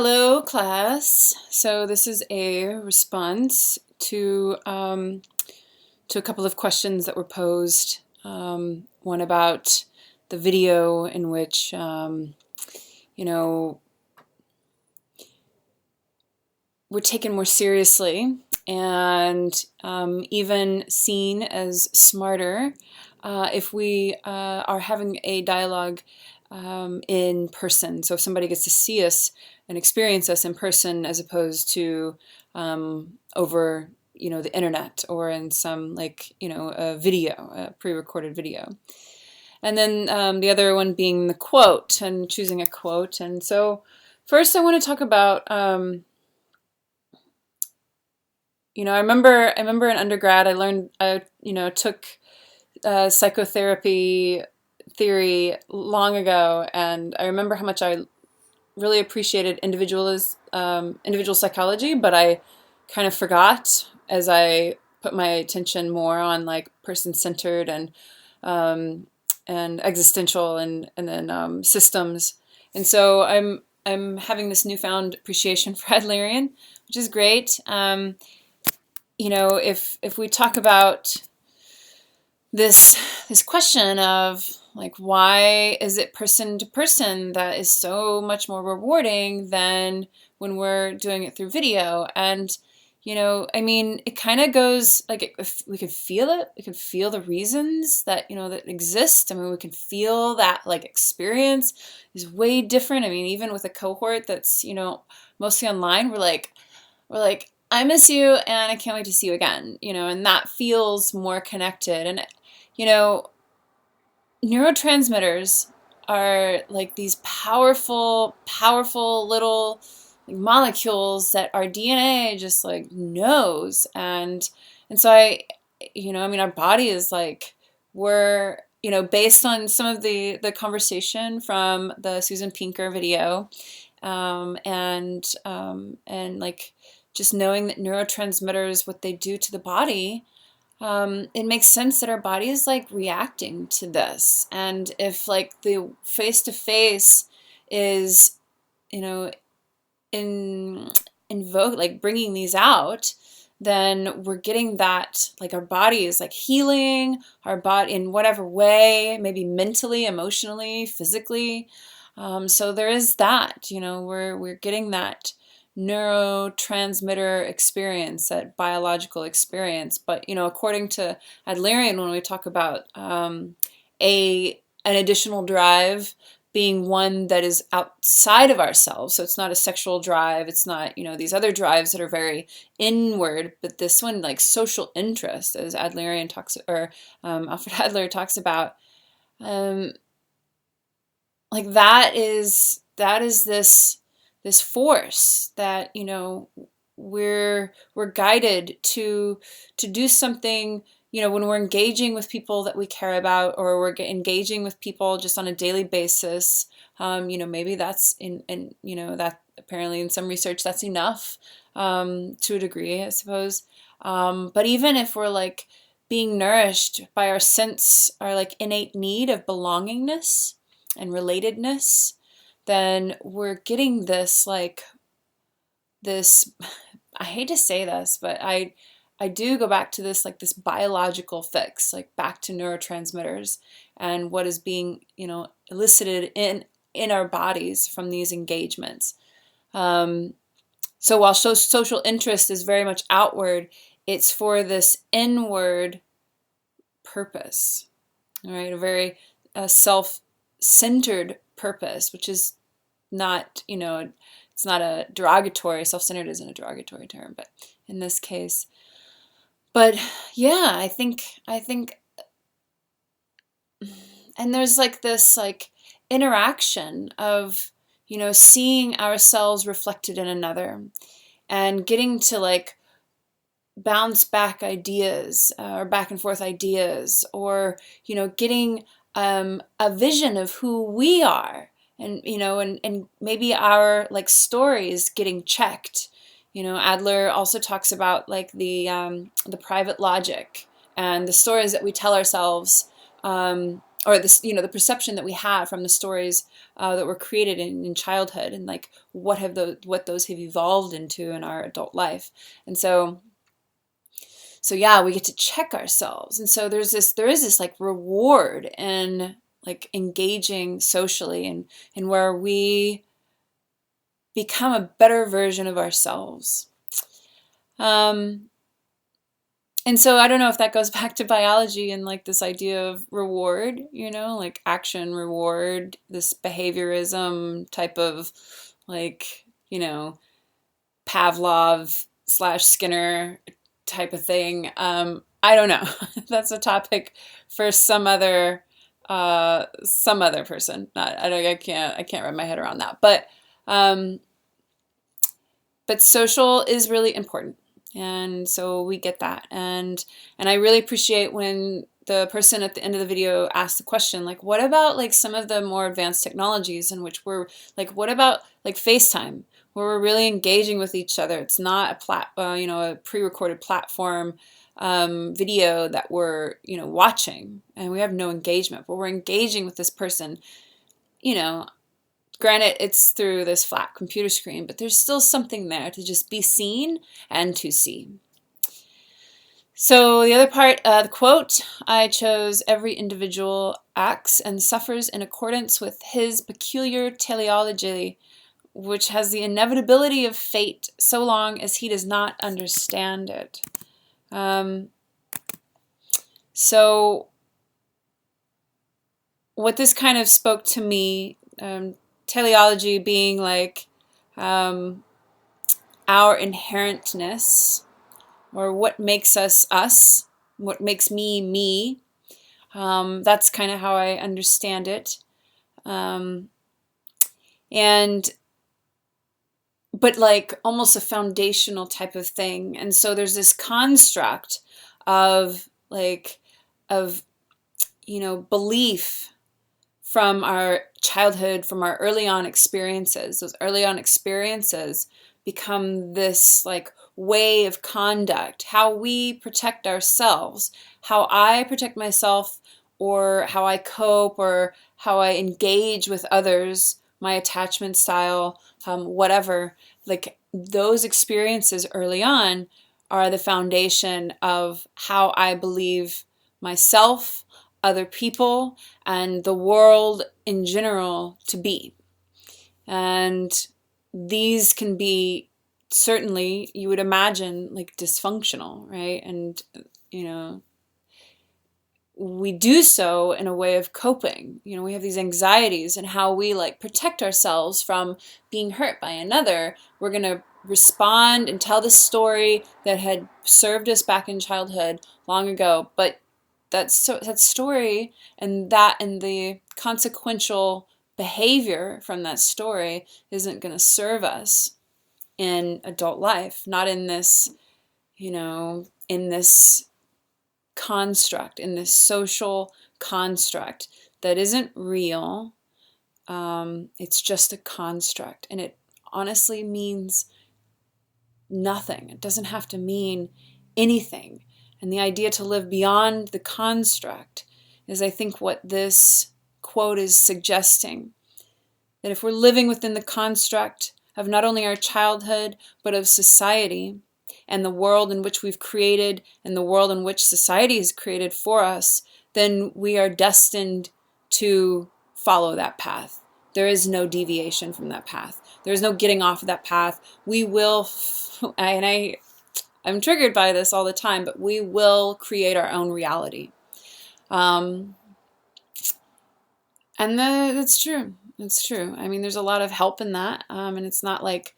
Hello, class. So this is a response to a couple of questions that were posed. One about the video in which you know we're taken more seriously and even seen as smarter if we are having a dialogue in person. So if somebody gets to see us and experience us in person as opposed to over the internet or in some a video, a pre-recorded video. And then the other one being the quote and choosing a quote. And so first I want to talk about I remember in undergrad I took psychotherapy theory long ago, and I remember how much I really appreciated individual psychology, but I kind of forgot as I put my attention more on like person-centered and existential and then systems. And so I'm having this newfound appreciation for Adlerian, which is great. If we talk about this question of like, why is it person to person that is so much more rewarding than when we're doing it through video? And it kind of goes like, if we could feel it, we can feel the reasons that that exist. I mean, we can feel that like experience is way different. I mean, even with a cohort that's mostly online, we're like I miss you and I can't wait to see you again, and that feels more connected. And neurotransmitters are like these powerful little molecules that our DNA just like knows. And so our body is like, we're based on some of the conversation from the Susan Pinker video, and like just knowing that neurotransmitters, what they do to the body, it makes sense that our body is like reacting to this. And if like the face-to-face is invoke like bringing these out, then we're getting that, like our body is like healing our body in whatever way, maybe mentally, emotionally, physically. So there is that, we're getting that neurotransmitter experience, that biological experience. But according to Adlerian, when we talk about an additional drive being one that is outside of ourselves, so it's not a sexual drive, it's not these other drives that are very inward, but this one, like social interest, as Adlerian talks, or Alfred Adler talks about, like that is this force that we're guided to do something when we're engaging with people that we care about, or we're engaging with people just on a daily basis. Maybe that's in that apparently in some research that's enough to a degree, I suppose. But even if we're like being nourished by our like innate need of belongingness and relatedness, then we're getting this I hate to say this, but I do go back to this, like this biological fix, like back to neurotransmitters and what is being elicited in our bodies from these engagements. So while social interest is very much outward, it's for this inward purpose, all right? A very self-centered purpose, which is not, it's not a derogatory, self-centered isn't a derogatory term, but in this case. But yeah, I think, and there's like this like interaction of, seeing ourselves reflected in another and getting to like bounce back ideas, or back and forth ideas, or, getting a vision of who we are. And and maybe our like stories getting checked. Adler also talks about like the private logic and the stories that we tell ourselves or this, you know, the perception that we have from the stories that were created in childhood, and like what those have evolved into in our adult life. And so yeah, we get to check ourselves. And so there is this like reward in like engaging socially, and where we become a better version of ourselves. And so I don't know if that goes back to biology and like this idea of reward, you know, like action reward, this behaviorism type of like, you know, Pavlov / Skinner type of thing. I don't know. That's a topic for some other person. I can't wrap my head around that. But social is really important. And so we get that. And I really appreciate when the person at the end of the video asked the question, like, what about like some of the more advanced technologies in which we're like, what about like FaceTime, where we're really engaging with each other? It's not a pre-recorded platform video that we're, you know, watching, and we have no engagement, but we're engaging with this person, you know. Granted, it's through this flat computer screen, but there's still something there to just be seen and to see. So the other part, the quote, I chose, every individual acts and suffers in accordance with his peculiar teleology, which has the inevitability of fate so long as he does not understand it. So what this kind of spoke to me, teleology being like our inherentness, or what makes us, what makes me. That's kind of how I understand it. But like almost a foundational type of thing. And so there's this construct of you know, belief from our childhood, from our early on experiences. Those early on experiences become this like way of conduct, how we protect ourselves, how I protect myself, or how I cope, or how I engage with others, my attachment style, whatever. Like those experiences early on are the foundation of how I believe myself, other people, and the world in general to be. And these can be, certainly, you would imagine, like dysfunctional, right? And, you know, we do so in a way of coping. You know, we have these anxieties, and how we like protect ourselves from being hurt by another. We're going to respond and tell the story that had served us back in childhood long ago, but that story and the consequential behavior from that story isn't going to serve us in adult life, not in this, you know, in this construct, in this social construct that isn't real. It's just a construct, and it honestly means nothing. It doesn't have to mean anything. And the idea to live beyond the construct is, I think, what this quote is suggesting. That if we're living within the construct of not only our childhood, but of society and the world in which we've created, and the world in which society has created for us, then we are destined to follow that path. There is no deviation from that path. There is no getting off of that path. We will, and I'm triggered by this all the time, but we will create our own reality. And that's true. It's true. I mean, there's a lot of help in that, and it's not like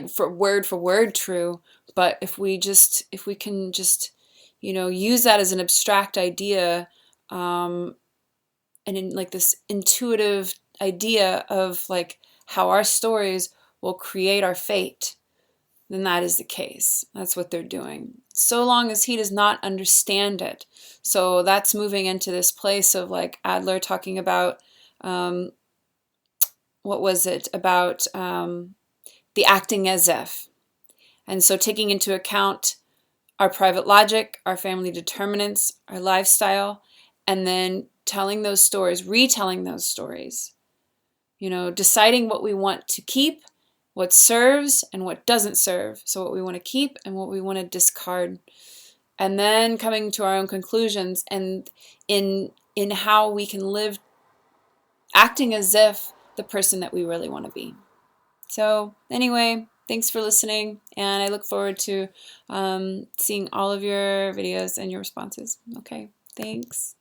for word true. But if we can just, you know, use that as an abstract idea, and in like this intuitive idea of like how our stories will create our fate, then that is the case. That's what they're doing. So long as he does not understand it. So that's moving into this place of like Adler talking about, what was it? About the acting as if. And so taking into account our private logic, our family determinants, our lifestyle, and then telling those stories, retelling those stories, deciding what we want to keep, what serves and what doesn't serve. So what we want to keep and what we want to discard. And then coming to our own conclusions and in how we can live acting as if the person that we really want to be. So anyway, thanks for listening, and I look forward to seeing all of your videos and your responses. Okay, thanks.